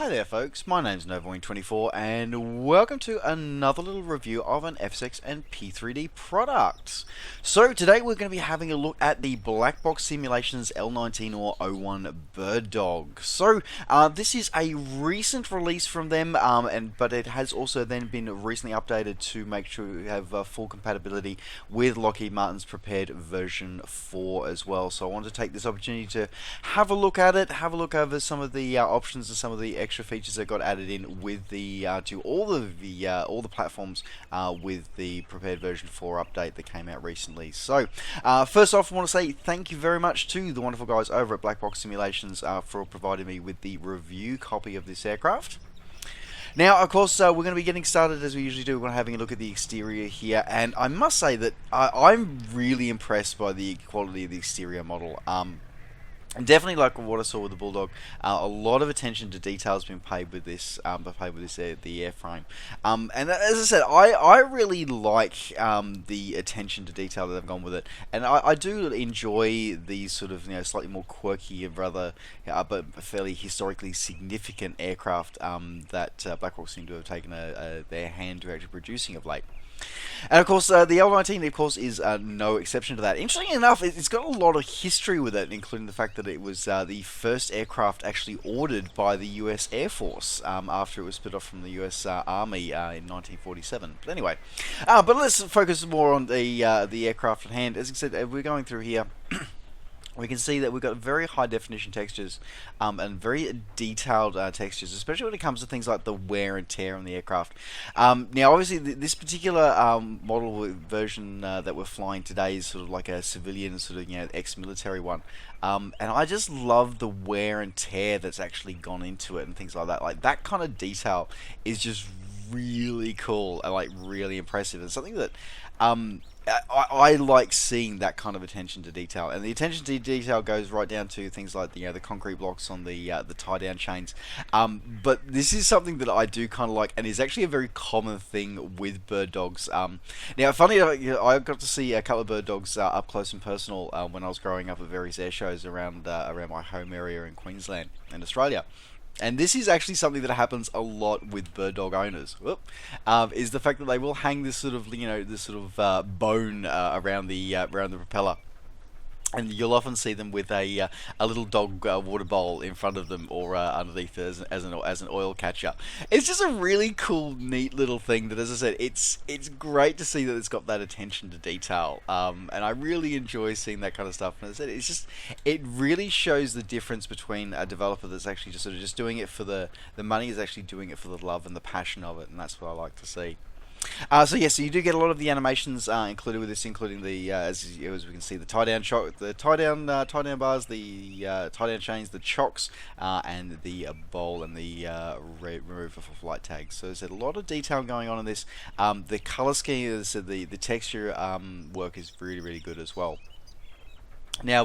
there folks, my name's Novoin24 and welcome to another little review of an FSX and P3D product. So today we're going to be having a look at the Blackbox Simulations L19 or 01 Birddog. So this is a recent release from them, but it has also then been recently updated to make sure we have full compatibility with Lockheed Martin's prepared version 4 as well. So I want to take this opportunity to have a look at it, have a look over some of the options and some of the extra features that got added in with the to all the platforms with the prepared version 4 update that came out recently. So first off, I want to say thank you very much to the wonderful guys over at Blackbox Simulations for providing me with the review copy of this aircraft. Now, of course, we're going to be getting started as we usually do. We're going to having a look at the exterior here, and I must say that I'm really impressed by the quality of the exterior model. And definitely like what I saw with the Bulldog, a lot of attention to detail has been paid with this, the airframe. And as I said, I really like the attention to detail that they've gone with it, and I do enjoy these sort of slightly more quirky and rather but fairly historically significant aircraft that Blackbox seem to have taken their hand to actually producing of late. And of course, the L19, of course, is no exception to that. Interestingly enough, it's got a lot of history with it, including the fact that it was the first aircraft actually ordered by the US Air Force after it was split off from the US Army in 1947. But anyway, but let's focus more on the aircraft at hand. As I said, we're going through here. We can see that we've got very high definition textures and very detailed textures, especially when it comes to things like the wear and tear on the aircraft. Now, obviously, this particular model version that we're flying today is sort of like a civilian, sort of ex-military one, and I just love the wear and tear that's actually gone into it and things like that. Like that kind of detail is just really cool and like really impressive. It's something that I like seeing that kind of attention to detail, and the attention to detail goes right down to things like the concrete blocks on the tie down chains. But this is something that I do kind of like, and is actually a very common thing with bird dogs. Now, funny, I got to see a couple of bird dogs up close and personal when I was growing up at various air shows around my home area in Queensland and Australia. And this is actually something that happens a lot with bird dog owners. Is the fact that they will hang this sort of bone around the propeller, and you'll often see them with a little dog water bowl in front of them or underneath as an oil catcher. It's just a really cool, neat little thing that, as I said, it's great to see that it's got that attention to detail. And I really enjoy seeing that kind of stuff. And as I said, it really shows the difference between a developer that's actually just sort of just doing it for the money, is actually doing it for the love and the passion of it, and that's what I like to see. So you do get a lot of the animations included with this, including the as we can see, the tie down bars, the tie down chains, the chocks, and the bowl and the removal for flight tags. So there's a lot of detail going on in this. The color scheme, as I said, the texture work is really good as well. Now,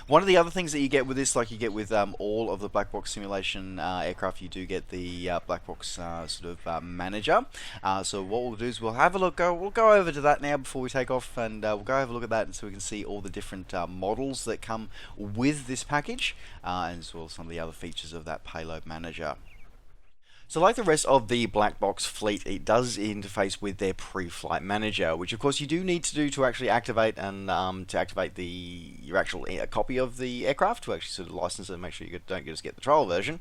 one of the other things that you get with this, like you get with all of the Blackbox simulation aircraft, you do get the Blackbox manager. So what we'll do is we'll have a look. We'll go over to that now before we take off, and we'll go have a look at that, and so we can see all the different models that come with this package, and as well as some of the other features of that payload manager. So like the rest of the Blackbox fleet, it does interface with their pre-flight manager, which of course you do need to do to actually activate and to activate your actual copy of the aircraft, to actually sort of license it and make sure you don't just get the trial version.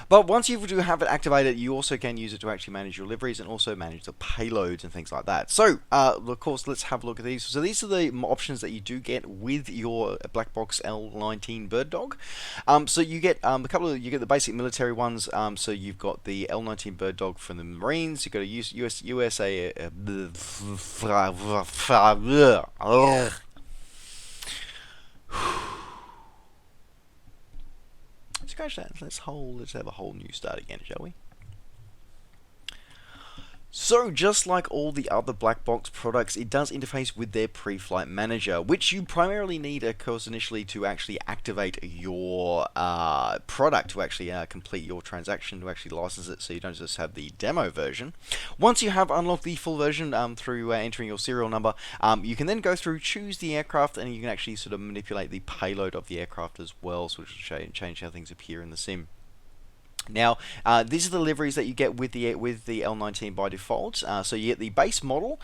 But once you do have it activated, you also can use it to actually manage your liveries and also manage the payloads and things like that. So of course, let's have a look at these. So these are the options that you do get with your Blackbox L19 Birddog. So you get you get the basic military ones. So you've got the L19 Birddog from the Marines. You've got a USA. Scratch that. Let's have a whole new start again, shall we? So just like all the other Blackbox products, it does interface with their pre-flight manager, which you primarily need, of course, initially to actually activate your product, to actually complete your transaction, to actually license it, so you don't just have the demo version. Once you have unlocked the full version through entering your serial number, you can then go through, choose the aircraft, and you can actually sort of manipulate the payload of the aircraft as well, so which will change how things appear in the sim. Now, these are the liveries that you get with the L19 by default. So you get the base model,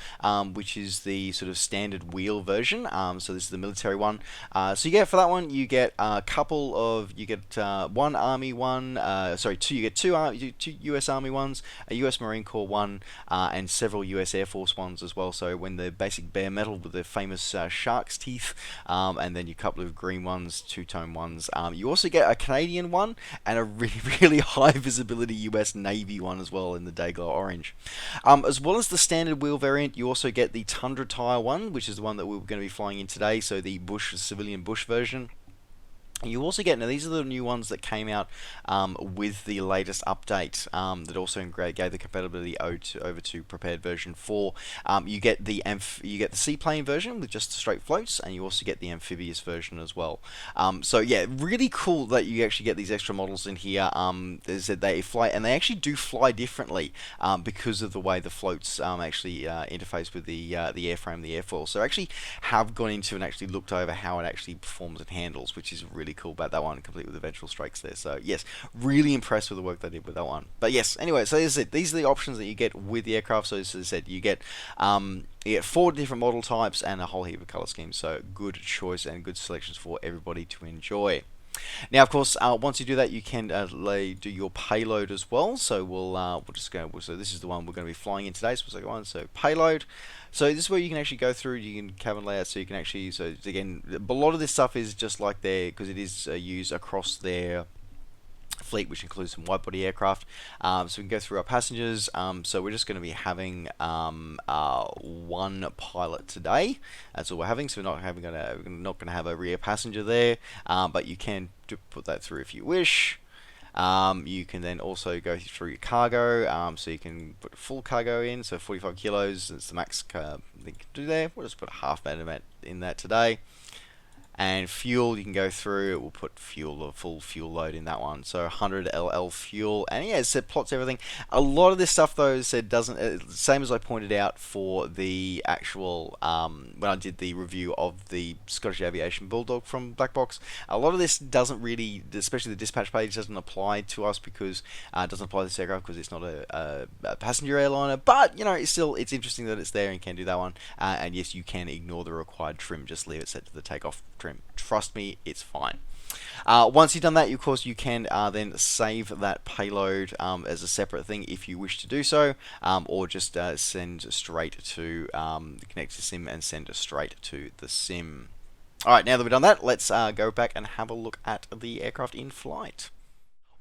which is the sort of standard wheel version. So this is the military one. So you get for that one, you get a couple of, you get one Army one, sorry, two. You get two U.S. Army ones, a U.S. Marine Corps one, and several U.S. Air Force ones as well. So when the basic bare metal with the famous shark's teeth, and then you couple of green ones, two-tone ones. You also get a Canadian one and a really high visibility US Navy one as well in the Dayglow orange. As well as the standard wheel variant, you also get the Tundra Tire one, which is the one that we were going to be flying in today, so the civilian bush version. You also get, now these are the new ones that came out with the latest update that also gave the compatibility over to prepared version 4. You get the seaplane version with just straight floats, and you also get the amphibious version as well. So yeah, really cool that you actually get these extra models in here. They fly, and they actually do fly differently because of the way the floats actually interface with the airframe, the airfoil. So I actually have gone into and actually looked over how it actually performs and handles, which is really cool about that one, complete with the ventral strikes there. So yes, really impressed with the work they did with that one. But yes, anyway, so as I said, these are the options that you get with the aircraft. So as I said, you get 4 different model types and a whole heap of color schemes. So good choice and good selections for everybody to enjoy. Now, of course, once you do that, you can do your payload as well. So we'll just go. So this is the one we're going to be flying in today. So we'll go on. So payload. So this is where you can actually go through. You can cabin layout. So you can actually. So again, a lot of this stuff is just like there because it is used across their fleet, which includes some wide-body aircraft. So we can go through our passengers. So we're just going to be having one pilot today. That's all we're having. So we're not going to have a rear passenger there. But you can put that through if you wish. You can then also go through your cargo, so you can put full cargo in, so 45 kilos is the max thing you can do there. We'll just put a half that in that today. And fuel, you can go through, it will put fuel, a full fuel load in that one. So 100 LL fuel, and yeah, it plots everything. A lot of this stuff though said doesn't, same as I pointed out for the actual, when I did the review of the Scottish Aviation Birddog from Blackbox, a lot of this doesn't really, especially the dispatch page, doesn't apply to us because it doesn't apply to this aircraft because it's not a passenger airliner, but you know, it's interesting that it's there and can do that one. And yes, you can ignore the required trim, just leave it set to the takeoff trim. Trust me, it's fine. Once you've done that, of course, you can then save that payload as a separate thing if you wish to do so, or just send straight to connect to sim and send straight to the sim. Alright, now that we've done that, let's go back and have a look at the aircraft in flight.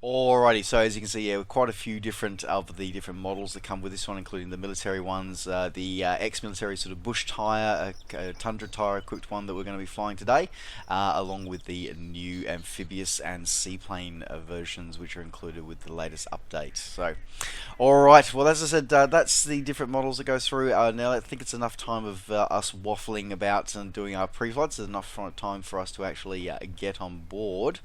Alrighty, so as you can see, yeah, quite a few different of the different models that come with this one, including the military ones, the ex-military sort of bush tire, Tundra tire equipped one that we're going to be flying today, along with the new amphibious and seaplane versions, which are included with the latest update. So, alright, well, as I said, that's the different models that go through. Now, I think it's enough time of us waffling about and doing our pre-flights. There's enough time for us to actually get on board.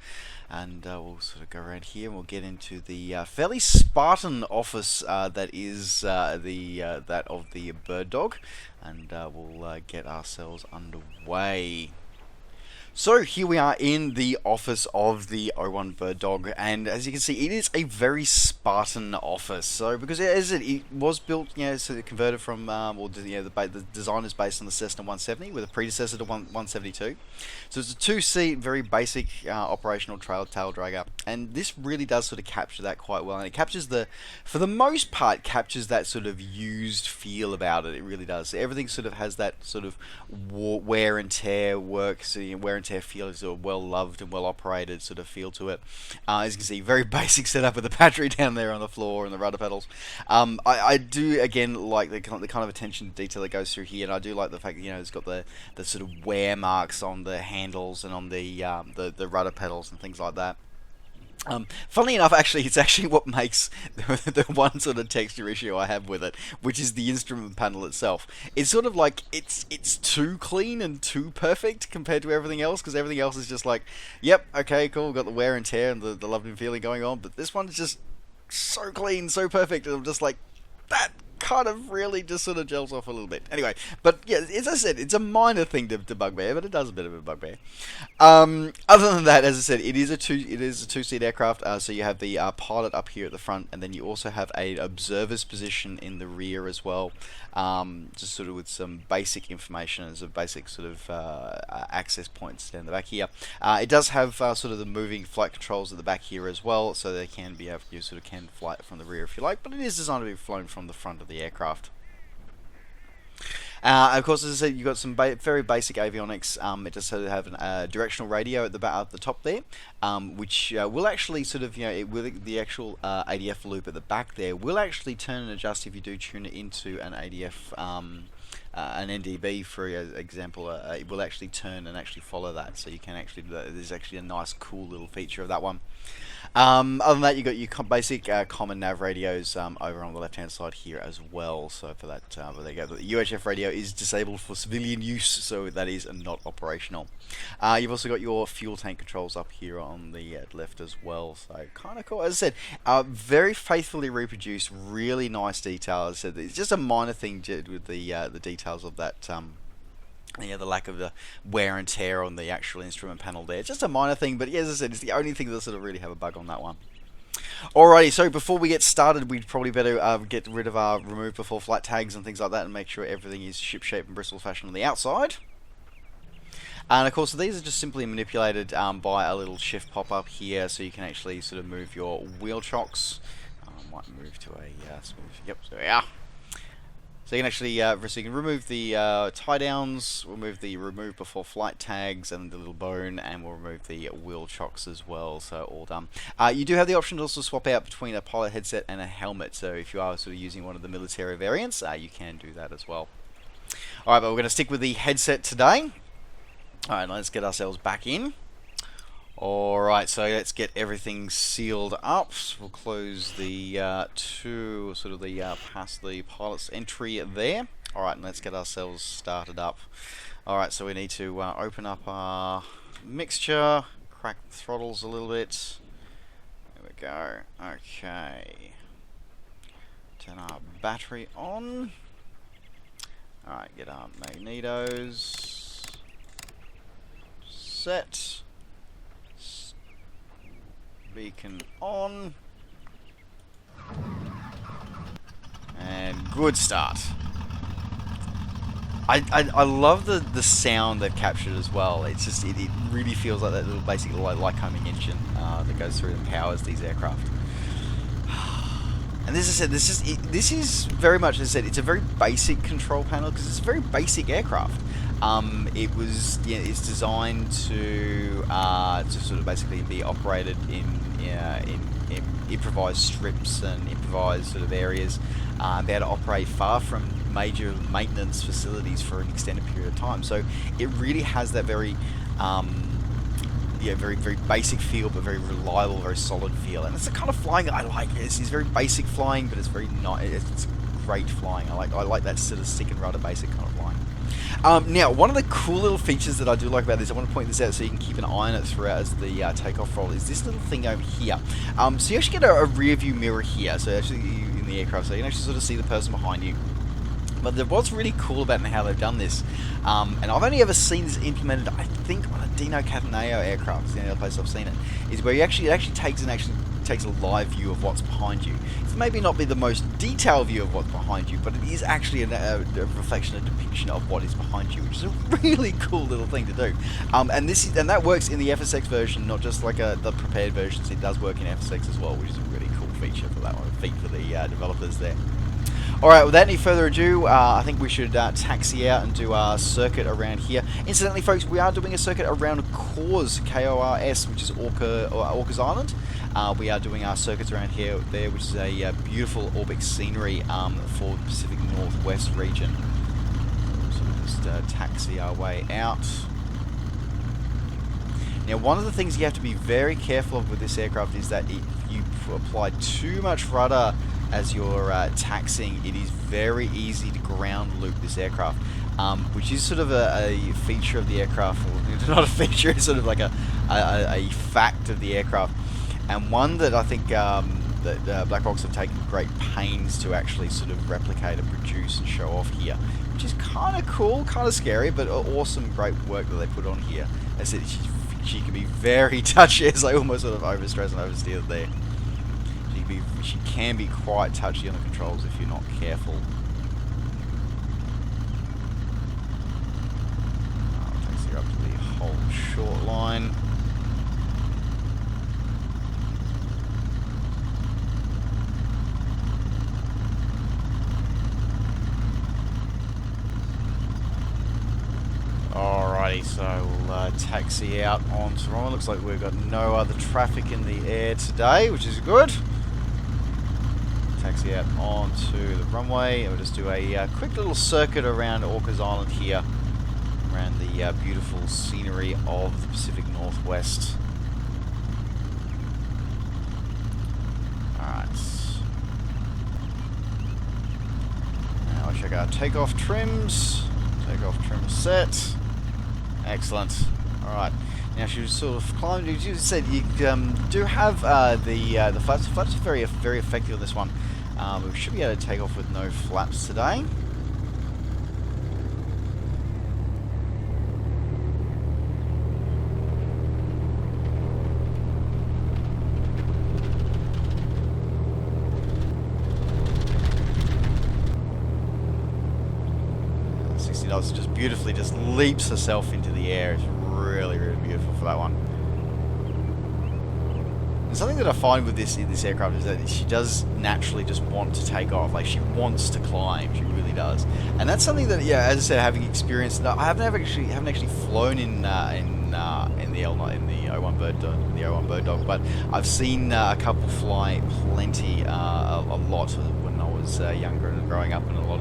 And we'll sort of go around here and we'll get into the fairly Spartan office that is that of the Birddog, and we'll get ourselves underway. So here we are in the office of the O1 Birddog, and as you can see, it is a very Spartan office. So because it was built, you know, so converted from, the design is based on the Cessna 170 with a predecessor to 172. So it's a 2-seat, very basic operational tail dragger, and this really does sort of capture that quite well. And it captures for the most part, captures that sort of used feel about it. It really does. So everything sort of has that sort of wear and tear work. So wear and tear feel is a well loved and well operated sort of feel to it. As you can see, very basic setup with the battery down there on the floor and the rudder pedals. I do again like the kind of attention to detail that goes through here, and I do like the fact that, you know, it's got the sort of wear marks on the handles and on the rudder pedals and things like that. Funnily enough, actually, it's actually what makes the one sort of texture issue I have with it, which is the instrument panel itself. It's sort of like, it's too clean and too perfect compared to everything else, because everything else is just like, yep, okay, cool, we've got the wear and tear and the love and feeling going on, but this one's just so clean, so perfect, and I'm just like, that kind of really just sort of gels off a little bit. Anyway, but yeah, as I said, it's a minor thing to bugbear, but it does a bit of a bugbear. Other than that, as I said, it is a two-seat aircraft. So you have the pilot up here at the front, and then you also have an observer's position in the rear as well. Just sort of with some basic information as a basic sort of access points down the back here. It does have sort of the moving flight controls at the back here as well, so they can be you sort of can fly it from the rear if you like, but it is designed to be flown from the front of the aircraft. Of course, as I said, you've got some very basic avionics. It does sort of have a directional radio at the top there, which will actually sort of, the actual ADF loop at the back there will actually turn and adjust if you do tune it into an ADF, an NDB, for example. It will actually turn and actually follow that, so you can actually there's actually a nice, cool little feature of that one. Other than that, you've got your basic common nav radios over on the left hand side here as well. So for that, there you go. The UHF radio is disabled for civilian use, so that is not operational. You've also got your fuel tank controls up here on the left as well. So kind of cool. As I said, very faithfully reproduced, really nice detail. As I said, it's just a minor thing with the details of that. Yeah, the lack of the wear and tear on the actual instrument panel there. Just a minor thing, but yeah, as I said, it's the only thing that sort of really have a bug on that one. Alrighty, so before we get started, we'd probably better get rid of our remove before flight tags and things like that, and make sure everything is ship-shape and Bristol fashion on the outside. And of course, these are just simply manipulated by a little shift pop-up here, so you can actually sort of move your wheel chocks. I might move to a smooth. Yep, so we are. So you can actually so you can remove the tie downs, remove the remove before flight tags and the little bone, and we'll remove the wheel chocks as well. So all done. You do have the option to also swap out between a pilot headset and a helmet. So if you are sort of using one of the military variants, you can do that as well. All right, but we're going to stick with the headset today. All right, let's get ourselves back in. Alright, so let's get everything sealed up. So we'll close the past the pilot's entry there. Alright, and let's get ourselves started up. Alright, so we need to open up our mixture, crack the throttles a little bit. There we go. Okay. Turn our battery on. Alright, get our magnetos set. Beacon on. And good start. I love the sound they've captured as well. It's just it really feels like that little basic Lycoming engine that goes through and powers these aircraft. And as I said, this is very much, as I said, it's a very basic control panel because it's a very basic aircraft. It's designed to sort of basically be operated in improvised strips and improvised sort of areas, be able to operate far from major maintenance facilities for an extended period of time. So it really has that very very basic feel, but very reliable, very solid feel. And it's the kind of flying that I like. It's very basic flying, but it's very it's great flying. I like that sort of stick and rudder basic kind of flying. Now, one of the cool little features that I do like about this, I want to point this out so you can keep an eye on it throughout as the takeoff roll, is this little thing over here. So you actually get a rear view mirror here, so actually in the aircraft, so you can actually sort of see the person behind you. But what's really cool about how they've done this, and I've only ever seen this implemented, I think, on a Dino Cataneo aircraft, it's the only other place I've seen it, is where it actually takes a live view of what's behind you. It's maybe not be the most detailed view of what's behind you, but it is actually a reflection, a depiction of what is behind you, which is a really cool little thing to do. And that works in the FSX version, not just like the prepared versions. It does work in FSX as well, which is a really cool feature for that one, feat for the developers there. Alright, without any further ado, I think we should taxi out and do our circuit around here. Incidentally, folks, we are doing a circuit around Kors, K-O-R-S, which is Orcas Island. We are doing our circuits around here, which is a beautiful orbic scenery for the Pacific Northwest region. So we'll just taxi our way out. Now, one of the things you have to be very careful of with this aircraft is that if you apply too much rudder as you're taxiing, it is very easy to ground loop this aircraft, which is sort of a feature of the aircraft, or not a feature, it's sort of like a fact of the aircraft, and one that I think that Blackbox have taken great pains to actually sort of replicate and produce and show off here, which is kind of cool, kind of scary, but awesome, great work that they put on here. As I said, she can be very touchy, as I almost sort of overstress and oversteer there. She can be quite touchy on the controls if you're not careful. Takes her up to the whole short line. Alrighty, so we'll taxi out onto runway. Looks like we've got no other traffic in the air today, which is good. Taxi out onto the runway, and we'll just do a quick little circuit around Orcas Island here, around the beautiful scenery of the Pacific Northwest. Alright. Now I'll check our takeoff trims. Takeoff trim set. Excellent. Alright. Now she was sort of climbing. You said you do have the flaps. The flaps are very effective on this one. We should be able to take off with no flaps today. $60 just beautifully just leaps herself into the air. It's really beautiful for that one. And something that I find with this aircraft is that she does naturally just want to take off. Like, she wants to climb. She really does. And that's something that, yeah, as I said, having experienced, I haven't actually flown in the L19, in the O1 Birddog, but I've seen a couple fly plenty, a lot when I was younger and growing up, and a lot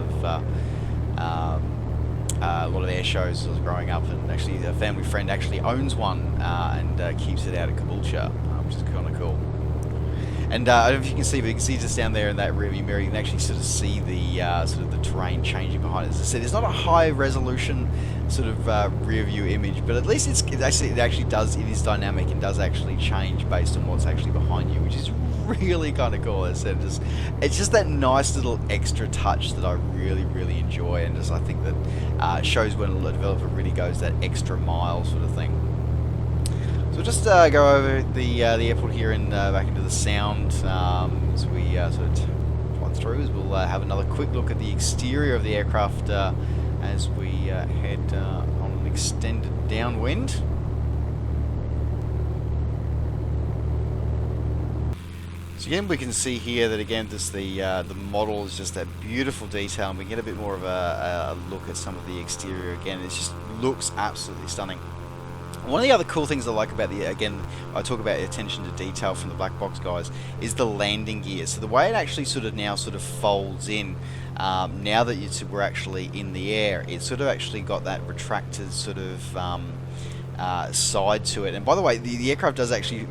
of air shows as I was growing up, and actually a family friend actually owns one and keeps it out of Caboolture, which is kind of cool. And I don't know if you can see, but you can see just down there in that rearview mirror, you can actually sort of see the sort of the terrain changing behind it. As I said, it's not a high resolution sort of rear view image, but at least it actually does. It is dynamic and does actually change based on what's actually behind you, which is really kind of cool. As I said, it's just that nice little extra touch that I really enjoy, and just I think that shows when a developer really goes that extra mile sort of thing. So we'll just go over the airport here and back into the sound as we sort of plod through. We'll have another quick look at the exterior of the aircraft as we head on an extended downwind. So again, we can see here that again, just the model is just that beautiful detail, and we get a bit more of a look at some of the exterior again. It just looks absolutely stunning. One of the other cool things I like about again, I talk about attention to detail from the Blackbox guys, is the landing gear. So the way it actually sort of folds in, now that we're actually in the air, it's sort of actually got that retracted sort of side to it. And by the way, the aircraft does actually,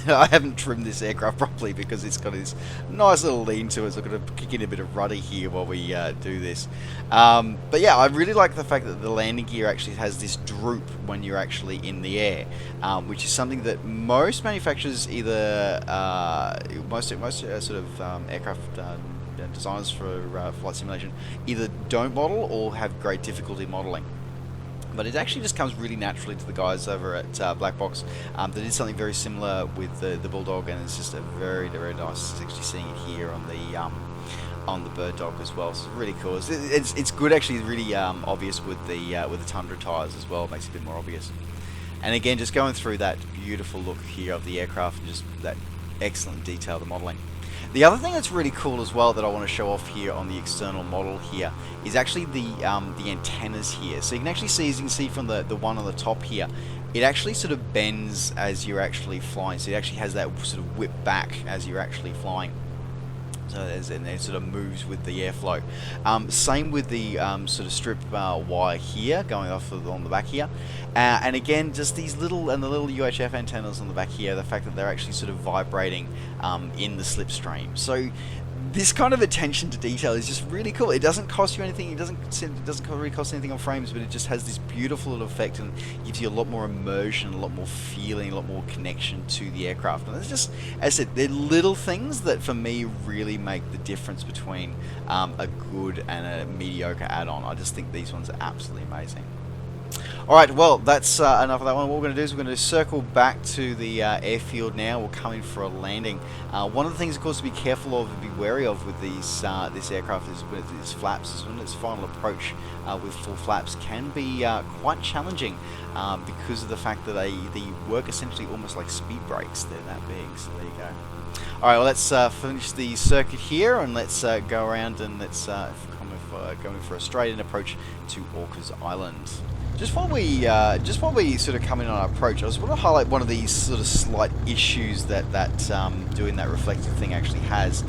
I haven't trimmed this aircraft properly because it's got this nice little lean to it, so I'm going to kick in a bit of rudder here while we do this. But yeah, I really like the fact that the landing gear actually has this droop when you're actually in the air, which is something that most manufacturers either, most sort of aircraft designers for flight simulation either don't model or have great difficulty modeling. But it actually just comes really naturally to the guys over at Blackbox. They did something very similar with the Bulldog, and it's just a very nice actually seeing it here on the Birddog as well. So it's really cool. It's good actually, really obvious with the Tundra tires as well. It makes it a bit more obvious. And again, just going through that beautiful look here of the aircraft and just that excellent detail of the modelling. The other thing that's really cool as well that I want to show off here on the external model here is actually the antennas here. So you can actually see, as you can see from the one on the top here, it actually sort of bends as you're actually flying. So it actually has that sort of whip back as you're actually flying. So and it sort of moves with the airflow. Same with the sort of strip wire here going off on the back here, and again just these little the little UHF antennas on the back here. The fact that they're actually sort of vibrating in the slipstream. So this kind of attention to detail is just really cool. It doesn't cost you anything. It doesn't really cost anything on frames, but it just has this beautiful little effect and gives you a lot more immersion, a lot more feeling, a lot more connection to the aircraft. And it's just, as I said, they're little things that for me really make the difference between a good and a mediocre add-on. I just think these ones are absolutely amazing. Alright, well, that's enough of that one. What we're going to do is we're going to circle back to the airfield now. We're coming for a landing. One of the things, of course, to be careful of and be wary of with these this aircraft is with its flaps, is when its final approach with full flaps can be quite challenging because of the fact that they work essentially almost like speed brakes. They're that big, so there you go. Alright, well, let's finish the circuit here and let's go around and let's going for a straight-in approach to Orcas Island. Just while we sort of come in on our approach, I just want to highlight one of these sort of slight issues that doing that reflective thing actually has.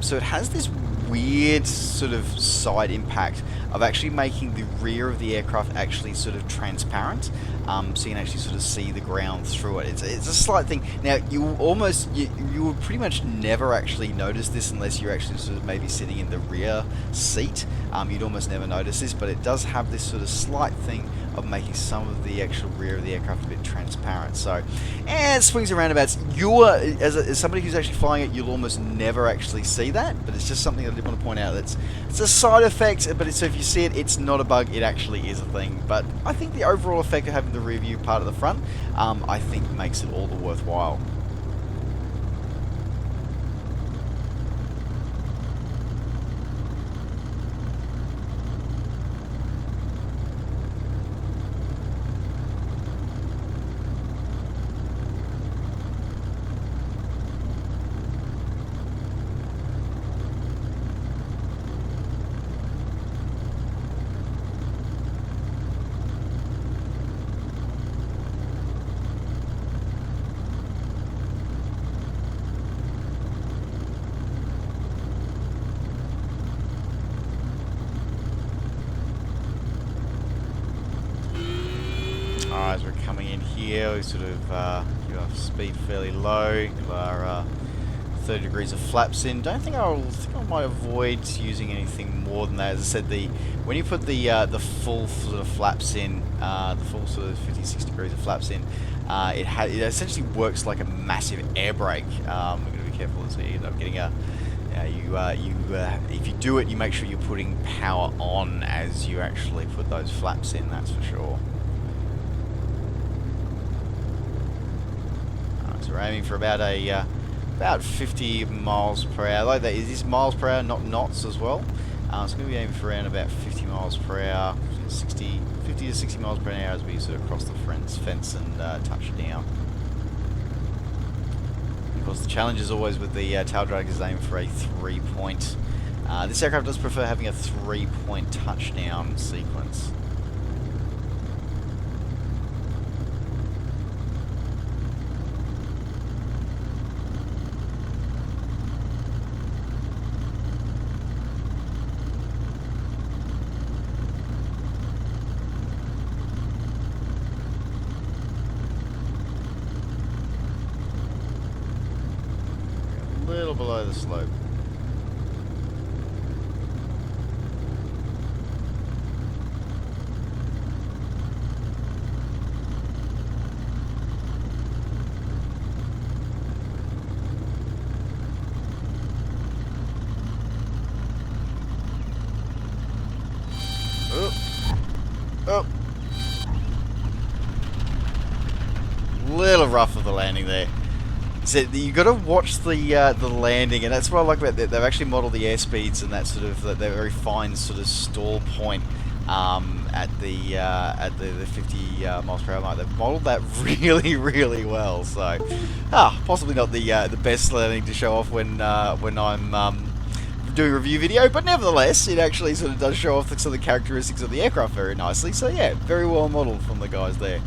So it has this weird sort of side impact of actually making the rear of the aircraft actually sort of transparent, so you can actually sort of see the ground through it. It's a slight thing. Now you would pretty much never actually notice this unless you're actually sort of maybe sitting in the rear seat. You'd almost never notice this, but it does have this sort of slight thing of making some of the actual rear of the aircraft a bit transparent. So, and swings and roundabouts, as somebody who's actually flying it, you'll almost never actually see that, but it's just something I did want to point out. It's a side effect, but so if you see it, it's not a bug, it actually is a thing. But I think the overall effect of having the rear view part of the front, I think makes it all the worthwhile. As we're coming in here, we sort of keep our speed fairly low, give our 30 degrees of flaps in. Don't think I might avoid using anything more than that. As I said, when you put the full sort of flaps in, the full sort of 50-60 degrees of flaps in, it essentially works like a massive air brake. We're going to be careful so you end up getting a. If you do it, you make sure you're putting power on as you actually put those flaps in. That's for sure. So we're aiming for about 50 miles per hour. Like that, is this miles per hour, not knots as well? So it's going to be aiming for around about 50 miles per hour, 50 to 60 miles per hour as we sort of cross the fence and touch down. Of course, the challenge is always with the tail drag is aiming for a 3-point. This aircraft does prefer having a 3-point touchdown sequence. Little below the slope. Oh. Little rough of the landing there. So you got to watch the landing, and that's what I like about it. They've actually modelled the airspeeds and that sort of that very fine sort of stall point at the 50 miles per hour mark. They've modelled that really well. So possibly not the best landing to show off when I'm doing a review video, but nevertheless it actually sort of does show off some of the characteristics of the aircraft very nicely. So yeah, very well modelled from the guys there.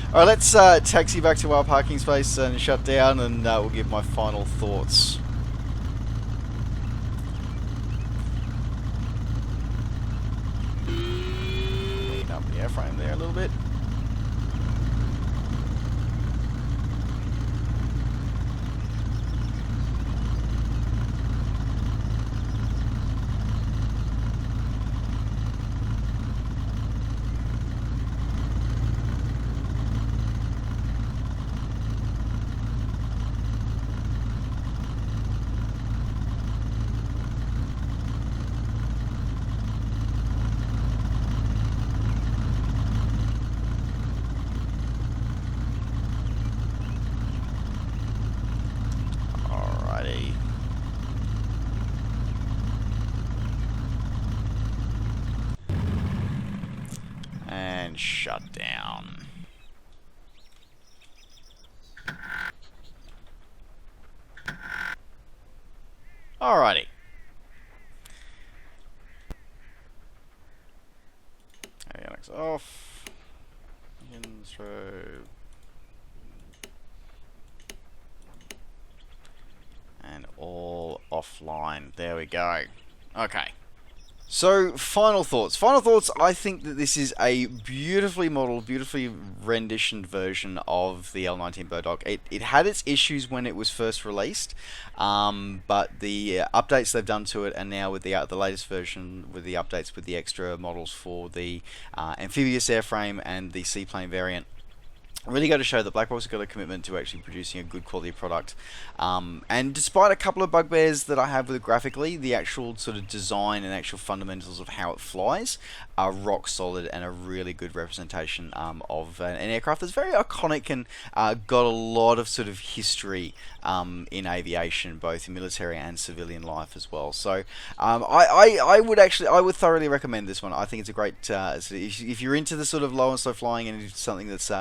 Alright, let's taxi back to our parking space and shut down, and we'll give my final thoughts. Clean up the airframe there a little bit. and shut down. Alrighty. Avionics off. Intro. And all offline. There we go. Okay. So, final thoughts. Final thoughts, I think that this is a beautifully modeled, beautifully renditioned version of the L19 Birddog. It had its issues when it was first released, but the updates they've done to it, and now with the latest version, with the updates with the extra models for the amphibious airframe and the seaplane variant, really go to show that Blackbox has got a commitment to actually producing a good quality product. And despite a couple of bugbears that I have with it graphically, the actual sort of design and actual fundamentals of how it flies are rock solid and a really good representation of an aircraft that's very iconic and got a lot of sort of history in aviation, both in military and civilian life as well. So I would thoroughly recommend this one. I think it's a great, if you're into the sort of low and slow flying and it's something that's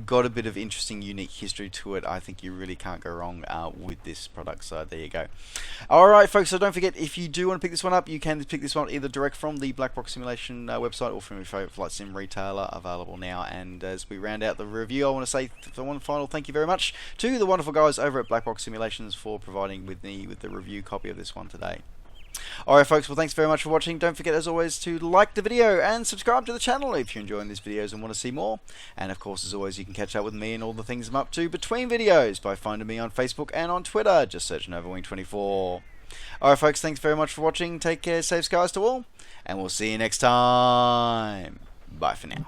got a bit of interesting, unique history to it, I think you really can't go wrong with this product. So there you go. Alright folks, so don't forget, if you do want to pick this one up, you can pick this one either direct from the Blackbox Simulation website or from your favourite flight sim retailer, available now. And as we round out the review, I want to say one final thank you very much to the wonderful guys over at Blackbox Simulations for providing with me with the review copy of this one today. Alright folks, well thanks very much for watching. Don't forget as always to like the video and subscribe to the channel if you're enjoying these videos and want to see more. And of course, as always, you can catch up with me and all the things I'm up to between videos by finding me on Facebook and on Twitter. Just search NovaWing24. Alright folks, thanks very much for watching. Take care, safe skies to all, and we'll see you next time. Bye for now.